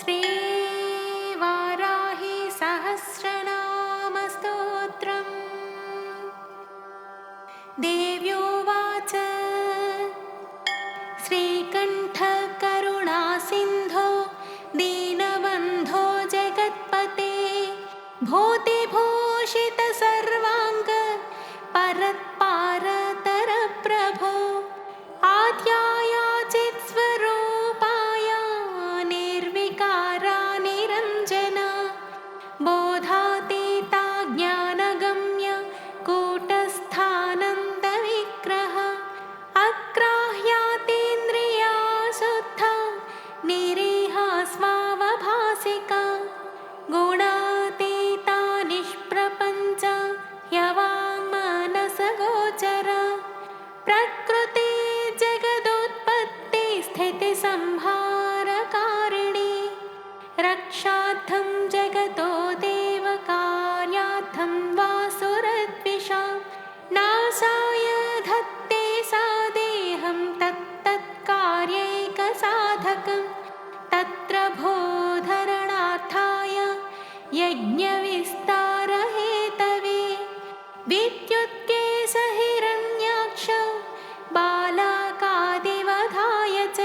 श्रीवाराही सहस्रनामस्तोत्रम्। देव्योवाच श्रीकण्ठकरुणासिन्धो दीनबन्धो जगत्पते भूतिभूषितसर्वाङ्ग परत्पारतरप्रभो आद्यायाचित्स्वरूपाय निर्विकारा निरञ्जना बोधातीता ज्ञानगम्य कूटस्थानन्दविग्रह अग्राह्यातीन्द्रिया शुद्धा निरीहा स्वावभासिका गुणातीता निष्प्रपञ्च ह्यवाङ्मनसगोचर प्रकृति जगदुत्पत्ति स्थितिसंहारकारिणी रक्षार्थं जगतो देवकार्यार्थं वासुरद्विषा नाशाय धत्ते सा देहं तत्तत्कार्यैकसाधकं तत्र भूधरणार्थाय यज्ञविस्तारहेतवे विद्युत्केशहिरण्याक्ष बालाकादिवधाय च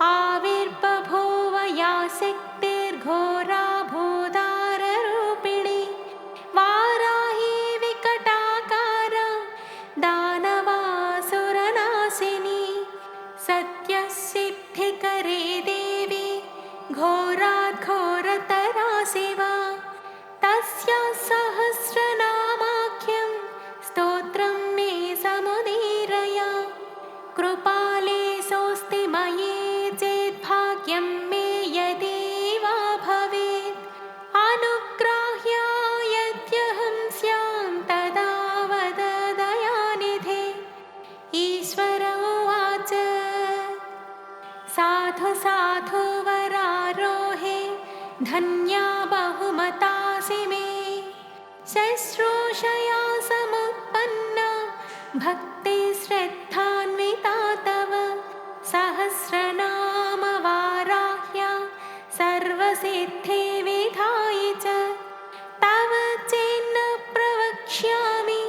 आविर्बभूव या शक्तिर्घोरा भूताररूपिणी वाराही विकटाकारा दानवासुरनाशिनी सत्यसिद्धिकरे देवी घोराघोरतरा शिवा तस्याः सहस्रनामाख्यं स्तोत्रं मे समुदीरय कृपाले सोऽस्ति मयि चेद्भाग्यं मे यदेवा भवेत् अनुग्राह्य यद्यहं स्यां तदा वद दयानिधे। ईश्वर उवाच साधु साधु वरारोहे धन्या बहुमतासि मे शुश्रूषया समुत्पन्ना भक्तिश्रद्धान्विता तव सहस्रनामवाराह्या सर्वसिद्धिविधायि च तव चेन्न प्रवक्ष्यामि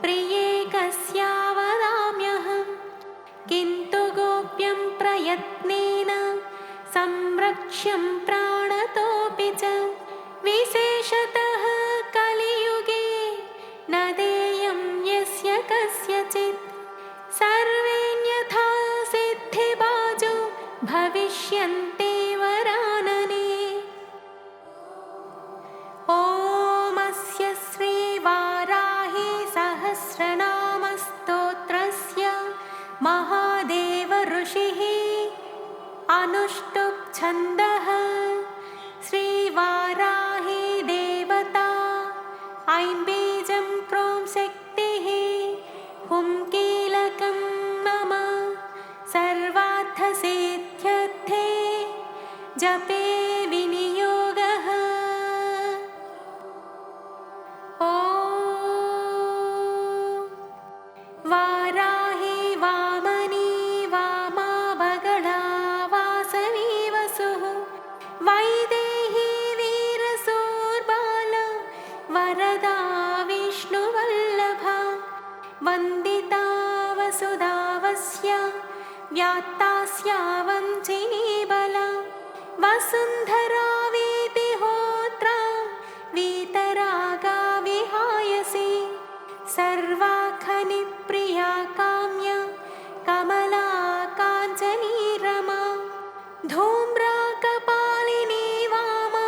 प्रिये कस्या वदाम्यहम् किन्तु गोप्यं प्रयत्नेन संरक्ष्यं प्राणतोऽपि च विशेषतः कलियुगे न देयं यस्य कस्यचित् सर्वेऽन्यथा सिद्धिबाजो भविष्यन्ति वरानने। ॐ अस्य श्रीवाराही सहस्रनामस्तोत्रस्य महादेव ऋषिः अनुष्टुप् छन्दः श्रीवाराही देवता ऐं बीजं क्रों शक्तिः हुं कीलकं मम सर्वार्थसिद्ध्यर्थे जपे विनियोगः। ॐ वाराही वामनी वामा बगला वासवी वसुः वैदेही वीरसूर्बाला वरदा विष्णुवल्लभा वन्दिता वसुधावस्या व्यात्तास्या वञ्चिनी बला वसुन्धरा वीतिहोत्रा वीतरागा विहायसी सर्वाखनिप्रिया काम्या कमला काञ्चनी रमा धूम्रा कपालिनी वामा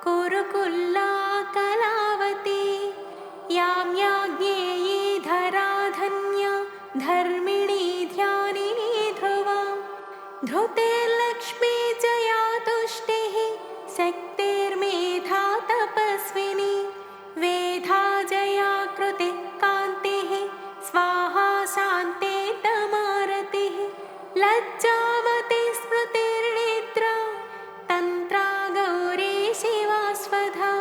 कुरुकुल्ला कलावती यां याज्ञेयी धरा धन्या धर्मिणी ध्यानिनी ध्रुवा धृतिर्लक्ष्मी जया तुष्टिः शक्तिर्मेधा तपस्विनी वेधा जया कृतिः कान्तिः स्वाहा शान्ते तमारतिः लज्जावती स्मृतिर्निद्रा तन्त्रा गौरी शिवा स्वधा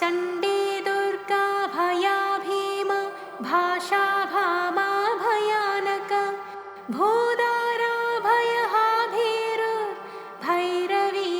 चण्डी दुर्गा भया भीमा भाषा भामा भयानक भूदारा भयहा भैरवी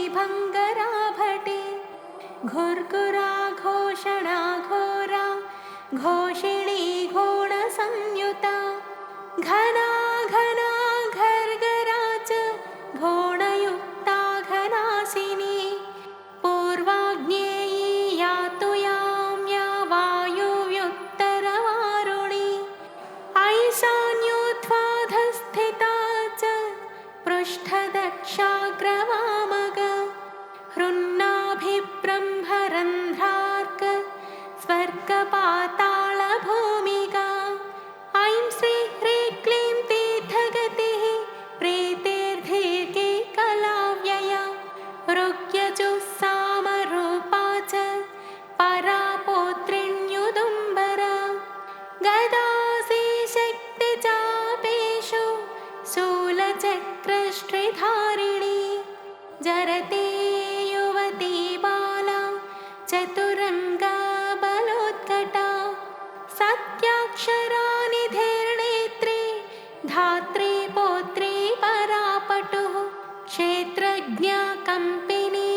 क्षरानिधिर्नेत्रे धात्री पौत्री परापटुः क्षेत्रज्ञा कम्पिनी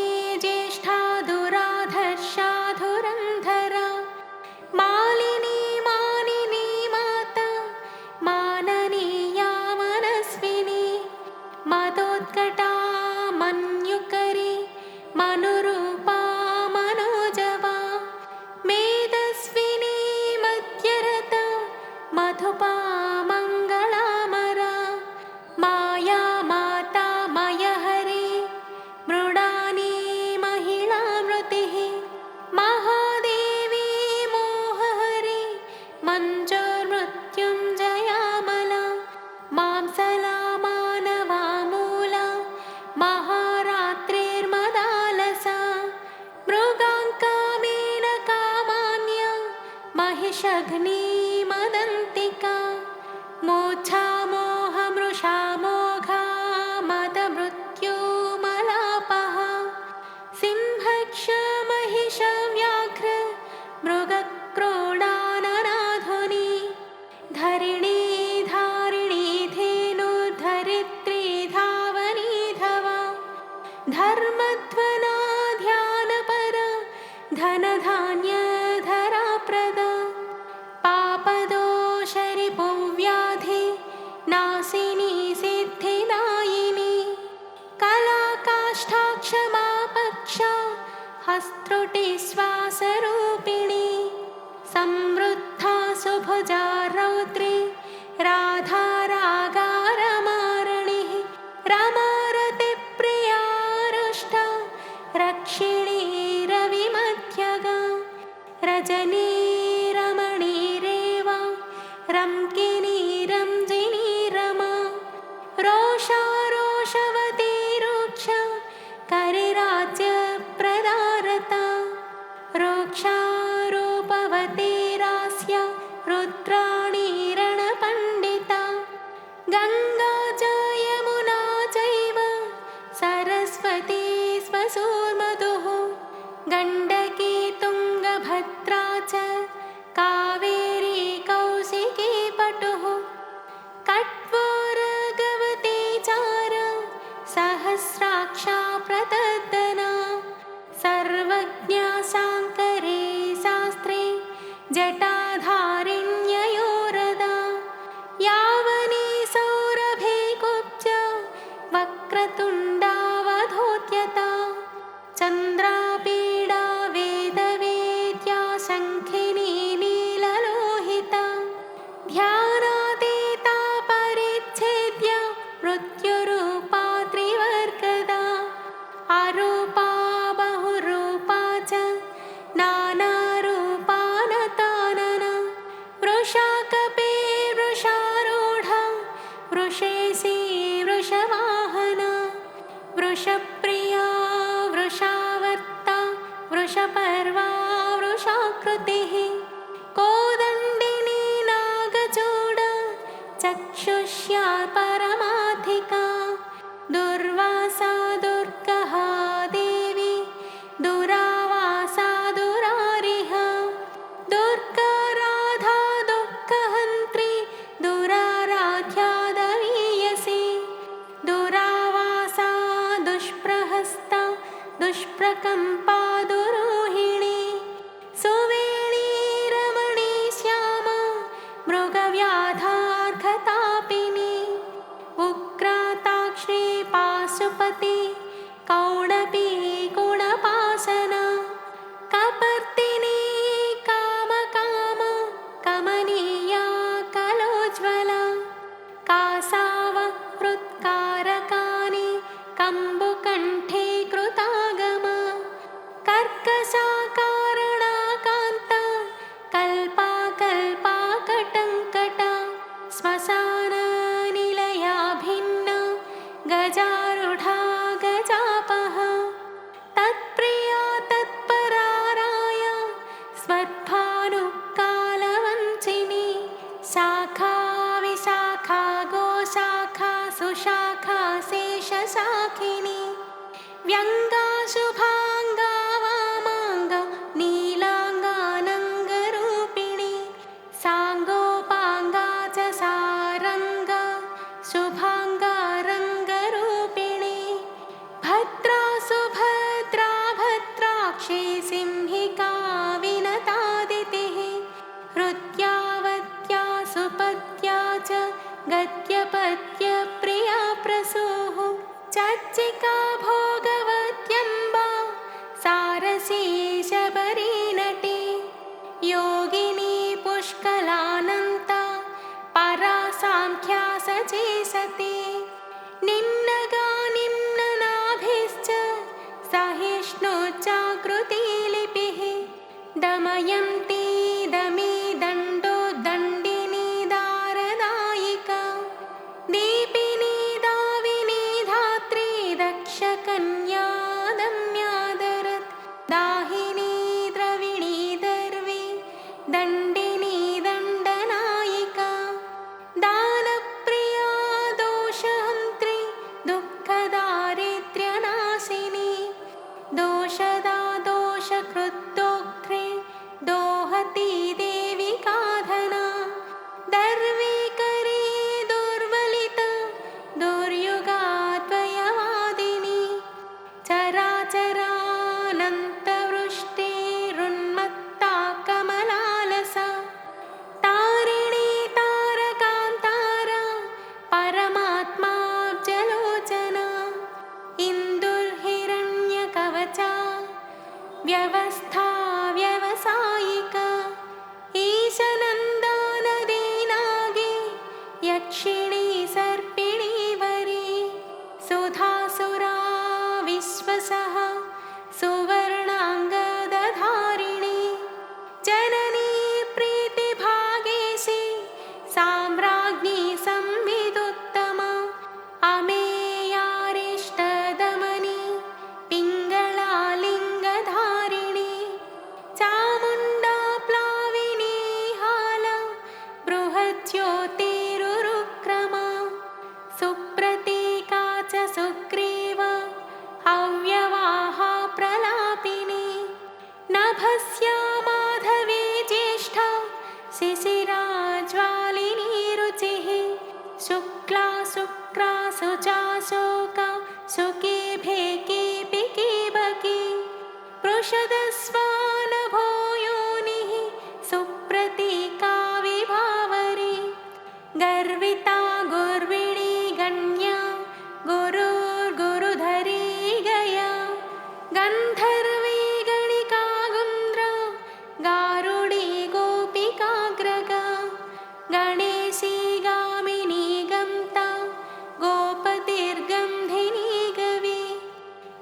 ज्येष्ठा दुराधर्षा धुरन्धरा मालिनी मानिनी माता माननीया मनस्विनी मदोत्कटा मन्युकरी मनुरूपा मनोजवा मेदस्विनी मध्यरता मधुपा मङ्गलामरा माया माता मयहरी मृडानी महिलामृतिः महादेवी मोहहरी मञ्जोर्मृत्युञ्जयामला मांसला मानवा मूला महारात्रिर्मदालसा मृगाङ्का मेनकामान्या महिषघ्नी मदन्तिका मोक्षा मोहमृषा मोघा मदमृत्युमलापः सिंहक्ष महिषव्याघ्र मृगक्रोडाननाधुनी धरिणी धारिणी धेनुर्धरित्री धावनी धवा धर्मध्वना ध्यानपरा धनधान्यधराप्रदा पापदोषरिपुव्याधि नाशिनी सिद्धिदायिनी कलाकाष्ठाक्षमापक्षा हस्त्रुटिश्वासरूपिणी समृद्धा सुभुजा रौद्री राधा रागारमारणिः रमारतिप्रिया रुष्टा रक्षिणी रविमध्यगा रजनी रमणीरेवा रम्किनी रञ्जिनी रमा रोषा रोषवती रुक्षा करिराज्यप्रदारता रोक्षा रूपवती रास्या रुद्राणी रणपण्डिता गङ्गा च यमुना चैव सरस्वती स्वसूर्मधुः गण्डकी तुङ्गभद्रा च कावेरी कौशिकी पटुः कट्वारगवती चार सहस्राक्षा प्रदर्दना सर्वज्ञा शाङ्करे शास्त्रे जटाधारिण्ययोरदा यावनी सौरभे कुब्जा वक्रतुण्डावधूत्यता चन्द्रापीडा वेदवेद्या शङ्खिनी नीललोहिता ध्यानातीता परिच्छेद्या मृत्युरूपा त्रिवर्गदा अरूपा बहुरूपा च नानारूपा नतानना वृषाकपे वृषारूढा वृषेशी वृषवाहना वृषप्रिया वृषावर्ता वृषपर्वा वृषाकृतिः कोदण्डिनी नागचूडा चक्षुष्या परमाधिका दुर्वासा दुर्गः देवी दुरावासा दुरारिः दुर्गा राधा दुःखहन्त्री दुराराध्या दवीयसी दुरावासा दुष्प्रहस्ता दुष्प्रकम्पा दुरूहिणी सुवेणी रमणी श्यामा मृगव्याधार्घतापिनी उग्राताक्षी पाशुपति कौणपी गुणपाशना कपर्दिनी कामकाम कमनीया कलोज्ज्वला कासाव हृत्कारकानि कम्बुकण्ठे कृतागमा कर्कशा कारणाकान्ता कल्पा कटङ्कटा श्मशाननिलया भिन्ना गजारूढा गजापः तत्प्रिया तत्पराराय स्वद्भानुकालवञ्चिनी शाखा विशाखा गोशाखा सुशाखा शेषशाखिनी व्यङ्गा शुभाङ्गा वामाङ्गा नीलाङ्गानङ्गरूपिणी साङ्गो सुपत्या च गद्यपद्यप्रिया प्रसूः चच्चिका भोगवत्यम्बा सारसी शबरी नटी योगिनी पुष्कलानन्ता परा सांख्या सची सती निम्नगा निम्ननाभिश्च सहिष्णुचाकृतिलिपिः दमयन्ती दमी दण्डो दण्डिनी दारदायिका दीपिनी दाविनी धात्री दक्षकन्या दम्यादरत् दाहिनी द्रविणी दर्वी दण्डिनी दण्डनायिका दानप्रिया दोषहन्त्री दुःखदारिद्र्यनाशिनी दोषदा दोषकृद्दोग्ध्रे दोहती देवी काधना दर्वीकरी दुर्बलिता दुर्युगाद्वयवादिनी चराचरानन्तवृष्टिरुन्मत्ता कमलालसा तारिणी तारकान्तारा परमात्माब्जलोचना इन्दुर्हिरण्यकवचा व्यवस्था व्यवसायिका ईशनन्दानदीनागी यक्षिणी सर्पिणी वरी सुधासुरा विश्वसः सुवर्णाङ्गदधारिणी जननी प्रीतिभागेशी साम्राज्ञी संविदुत्तमा अमेयारिष्टदमनी पिङ्गळालिङ्गधारिणी चामुण्डा प्लाविनी हाला बृहज्योतिरुरुक्रमा सुप्रतीका च सुग्रीवा हव्यवाहा प्रलापिनी नभस्या माधवी ज्येष्ठा शिशिरा ज्वालिनी रुचिः शुक्ला शुक्रा शुचाशोका शुकी भेकी पिकी बकी पृषदस्वानभो योनिः सुप्रतीका विभावरी गर्विता गुर्विणी गण्या गुरुर्गुरुधरी गया गन्धर्वी गणिका गुन्द्रा गारुडी गोपिकाग्रगा गणेशी गामिनी गन्ता गोपतिर्गन्धिनी गवी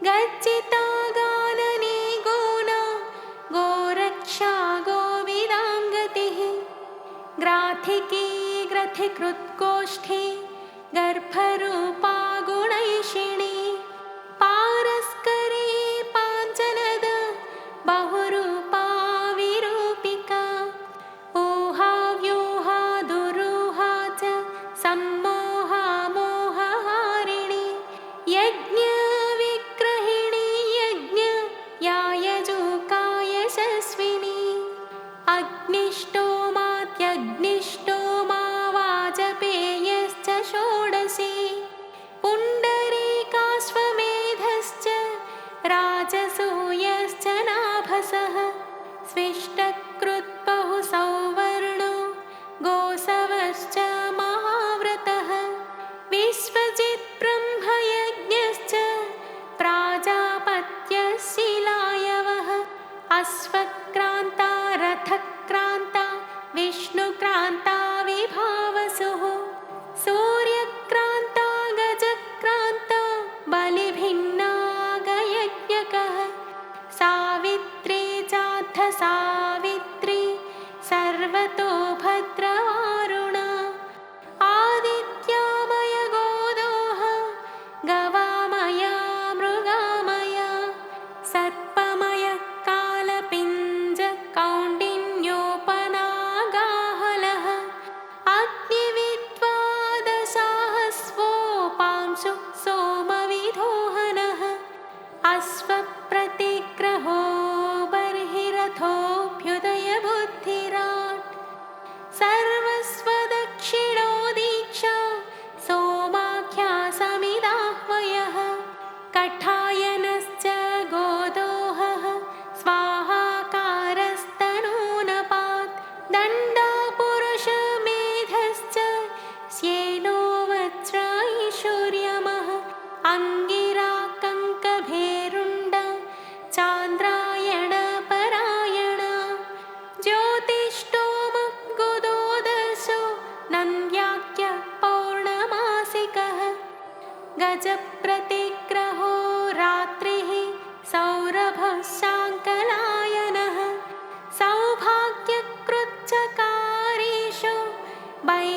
गच्चिता गाननी गोना गोरक्षा गोविदाङ्गतिः ग्राथिकी ग्रथिकृत्कोष्ठी गर्भरूपा गुणैषिणी पारस्करी पाञ्चनद बहुरूपा विरूपिका ऊहा व्यूहा दुरूहा च सम्मोहा मोहहारिणी यज्ञविग्रहिणी यज्ञ यायजूका यशस्विनी अग्निष्टोमात्यग्निष्टोमा वाजपेयश्च षोडशी पुण्डरीका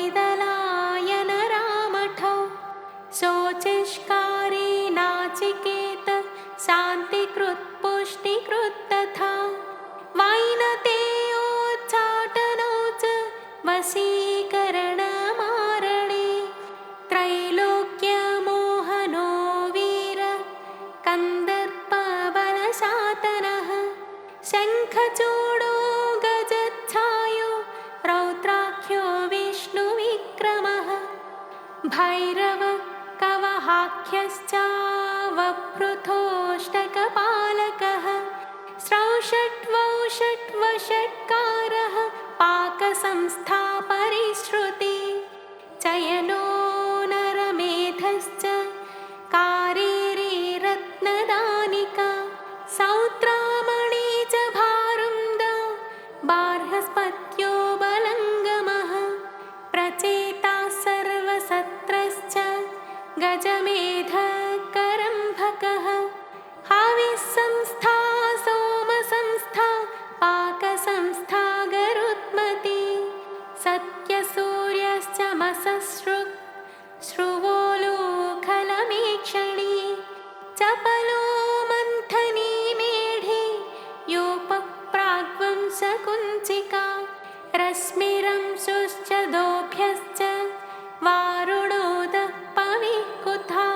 वैदलायन रामठौ शोचिष्कारी नाचिकेत शान्तिकृत् पुष्टिकृत् तथा वैनतेयोच्चाटनौ च वशीकरणमारणे त्रैलोक्यमोहनो वीर कन्दर्पबलशातनः शङ्खचूडो गजच्छायो रौद्राख्यो विष्णुविक्रमः भैरव कवहाख्यश्चावभृतोष्टकपालकः स्रौषट्वौषट्वषट्कारः पाकसंस्थापरिश्रुति चयनो नरमेधश्च कारीरी रत्नदानिका सौत्रामणि च भारुन्द बार्हस्पत्यो बलङ्गमः प्रचेता सर्वसत्रश्च गजमेधकरम्भकः हविस्संस्था सोमसंस्था पाकसंस्था गरुत्मती सत्यसूर्यश्च मससृक् श्रुवोलोखलमीक्षणी चपलो मन्थनी मेढी योपप्राग्वंशकुञ्चिका रश्मिरंशुश्च दोभ्यश्च वारुणोदः पविकुथा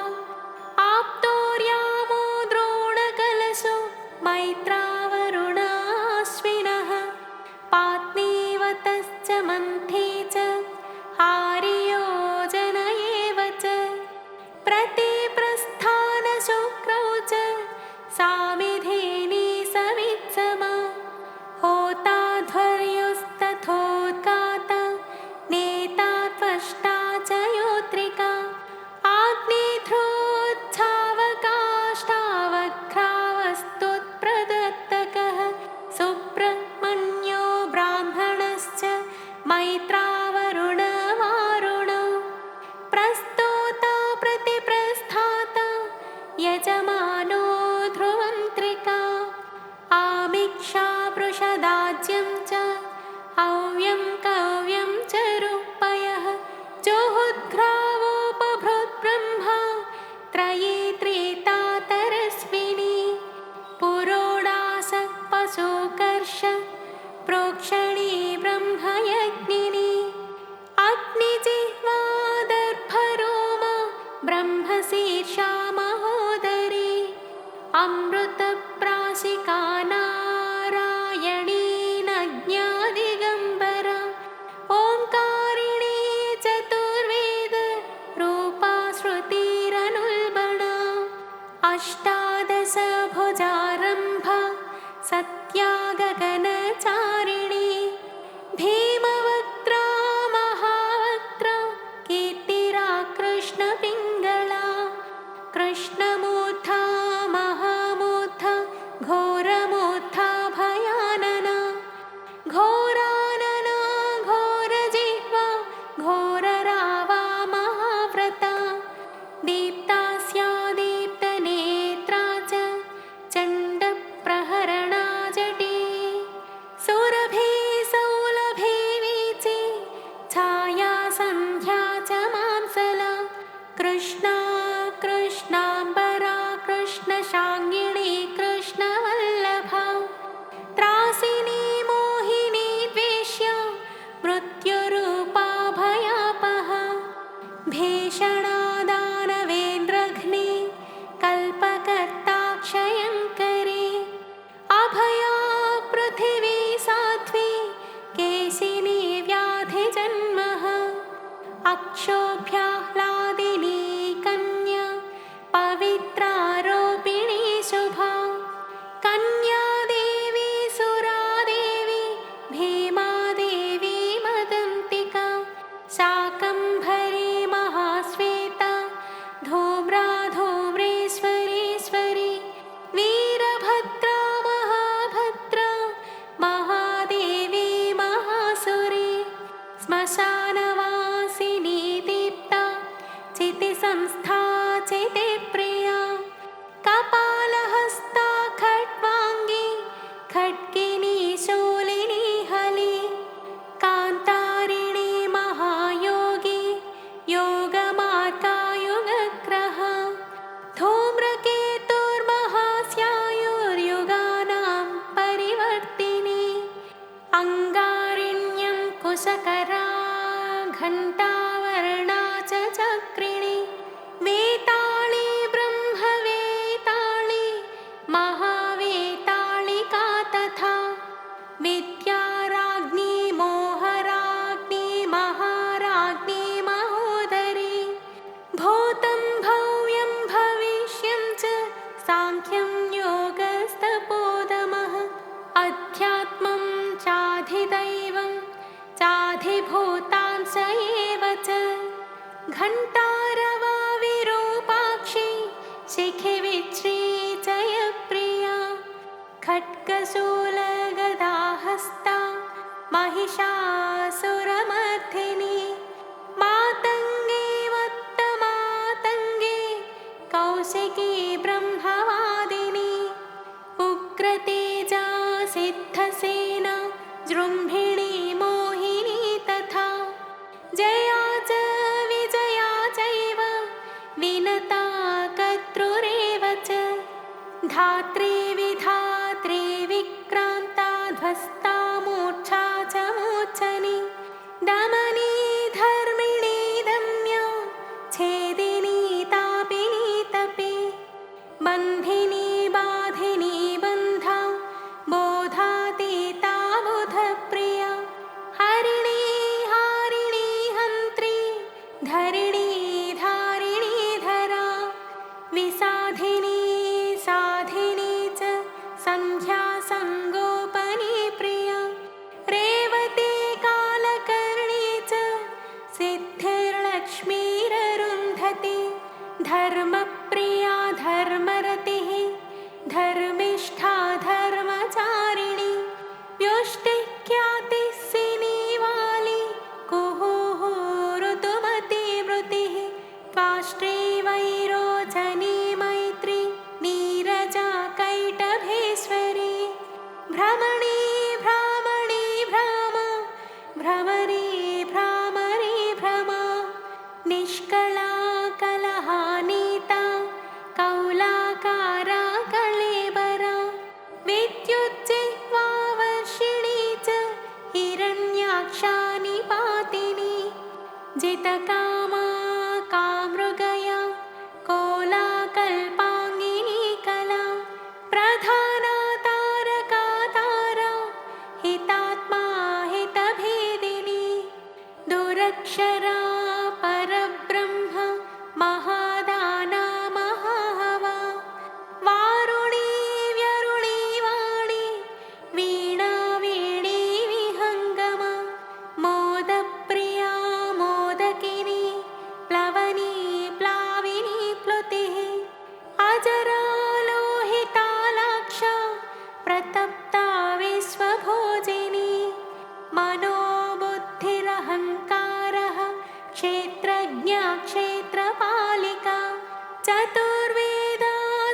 आप्तोर्यामो द्रोणकलशो मैत्रावरुणाश्विनः पात्नीवतश्च मन्थे च हारियोजन एव च प्रतिप्रस्थानशुक्रौ च सामिधेनी सवित्समा होताध्वर्योस्तथोद्गाता नेता त्वष्टा च योत्रिका आग्नेध्रोच्छावकाष्ठावक्रावस्तुत्प्रदत्तकः सुब्रह्मण्यो ब्राह्मणश्च मैत्रावरुणवारुणौ प्रस्तोता प्रतिप्रस्थाता यजमानो ध्रुवन्त्रिका आमिक्षा वृषदाज्यं च हव्यं कव्यं च रूपयः जोहुद्घ्रावोपभृद्ब्रह्मा त्रये त्रेता तरस्विनी पुरोडासः पशुकर्ष प्रोक्षणी ब्रह्मयज्ञिनी अग्निजिह्वा दर्भरोमा ब्रह्मशीर्षा महोदरी अमृतप्राशिका नारायणी नज्ञादिगम्बरा ओङ्कारिणी चतुर्वेद रूपा श्रुतिरनुल्बणा अष्टादश भुजारम्भा सत्या गगनचारिणी भीमवक्त्रा महावक्त्रा कीर्तिरा कृष्णपिङ्गला कृष्णमूर्धा महामूर्धा घोरमूर्धा भयानना घोरानना घोरजिह्वा घोररावा महाव्रता दीप्तास्या दीप्तनेत्रा च चण्डप्रहरणा जटी सुरभि सौलभि वीची छाया सन्ध्या च मांसला कृष्णा कृष्णाम्बरा कृष्णशाङ्गिणी कृष्णवल्लभा त्रासिनी मोहिनी द्वेष्या मृत्युरूपा भयापहा भीषणा दानवेन्द्रघ्नी कल्पकर्ता क्षयङ्करी अभया पृथिवी साध्वी केशिनी व्याधिजन्मः अक्षोभ्याह्लादिनी कन्या पवित्रारोपिणी शुभा कन्यादेवी सुरादेवी भीमादेवी मदन्तिका शाकम्भरी महाश्वेता धूम्रा धूम्रेश्वरीश्वरी वीरभद्रा महाभद्रा महादेवी महासुरी श्मशानवासिनी दीप्ता चितिसंस्था चितिप्रिया कपालहस्ता खड्वाङ्गी खड्गिनी शूलिनी हली कान्तारिणी महायो घण्टारवाविरूपाक्षी शिखि विश्रीजयप्रिया खड्गशूलगदाहस्ता महिषासुरमर्दिनी मातङ्गी मत्तमातङ्गी कौशिकी ब्रह्मवादिनी उग्रतेजा सिद्धसेना जृम्भिणी मोहिनी तथा जया च विजया चैव विनता कर्तृरेव च धात्री विधात्री विक्रान्ता ध्वस्ता मूर्च्छा च मूर्च्छनि दमनी धर्मिणी दम्या छेदिनी तापिनी तपे बन्धिनी बाधिनी बन्धा बोधातीता बुधप्रिया हरिणी हारिणी हन्त्री धरिणी धारिणी धरा विसाधिनी साधिनी च सन्ध्या संगोपनी प्रिया रेवती कालकर्णी च सिद्धिर्लक्ष्मीररुन्धती धर्मप्रिया धर्मरतिः धर्मिष्ठा धर्मचारिणी व्युष्टिख्यातिः सिनीवाली कुहुः ऋतुमती मृतिः त्वाष्ट्री वैरोचनी मैत्री नीरजा कैटभेश्वरी भ्रमणी भ्रामणी भ्रामा भ्रमरी भ्रामरी भ्रमा निष्कला कलहानीता कौलाकारा कलेबरा विद्युज्जिह्वावर्षिणी च हिरण्याक्षा निपातिनी जितकामा कामृगया कोलाकल्पाङ्गिनी कला प्रधाना तारका तारा हितात्मा हितभेदिनी दुरक्षरा परब्रह्म महादाना महाहवा वारुणी व्यरुणी वाणी वीणा वीणी विहङ्गमा मोदप्रिया मोदकिनी प्लवनी प्लाविनी प्लुतिः अजरा लोहितालाक्षा प्रतप्ता विश्वभोजिनी मनोबुद्धिरहङ्कारः क्षेत्रज्ञा क्षेत्रपालिका चतुर्वेदा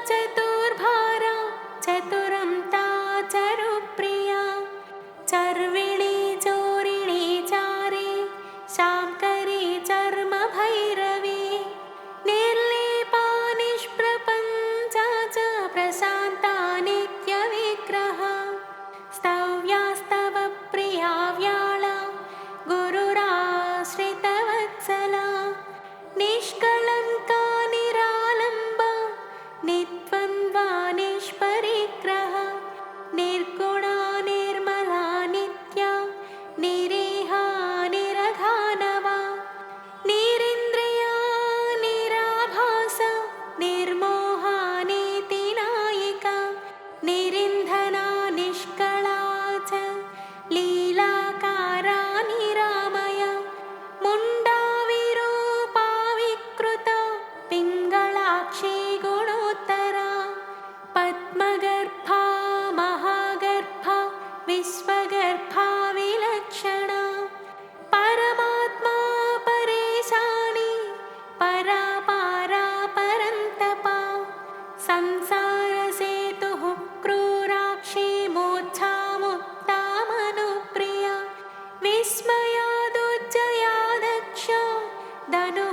चतुर्भारा चतुरन्ता चरुप्रिया चर्विणी चोरिणी चारे शाङ्करी चर्मभैरवी निर्लेपा निष्प्रपञ्चा च प्रशान्ता नित्यविग्रहा स्तव्यास्तव प्रिया व्याळा गुरुराश्रितवत्सला निष्कलङ्का निरालम्बा निद्वन्द्वा निष्परिग्रहा निर्गुणा निर्मला नित्या निरीहा निरघानवा निरिन्द्रिया निराभासा निर्मोहा नीतिनायिका निरिन्धना निष्कला च लीलाकारा निरामया मुण्डा विरूपा विकृता पिङ्गलाक्षी गुणोत्तरा पद्मगर्भा महागर्भा विश्वगर्भा विलक्षणा परमात्मा परेशानी परापारा परन्तपा संसारसेतुः क्रूराक्षी मोक्षामुक्ता मनुप्रिया विस्मया दुर्जया दक्षा धनुः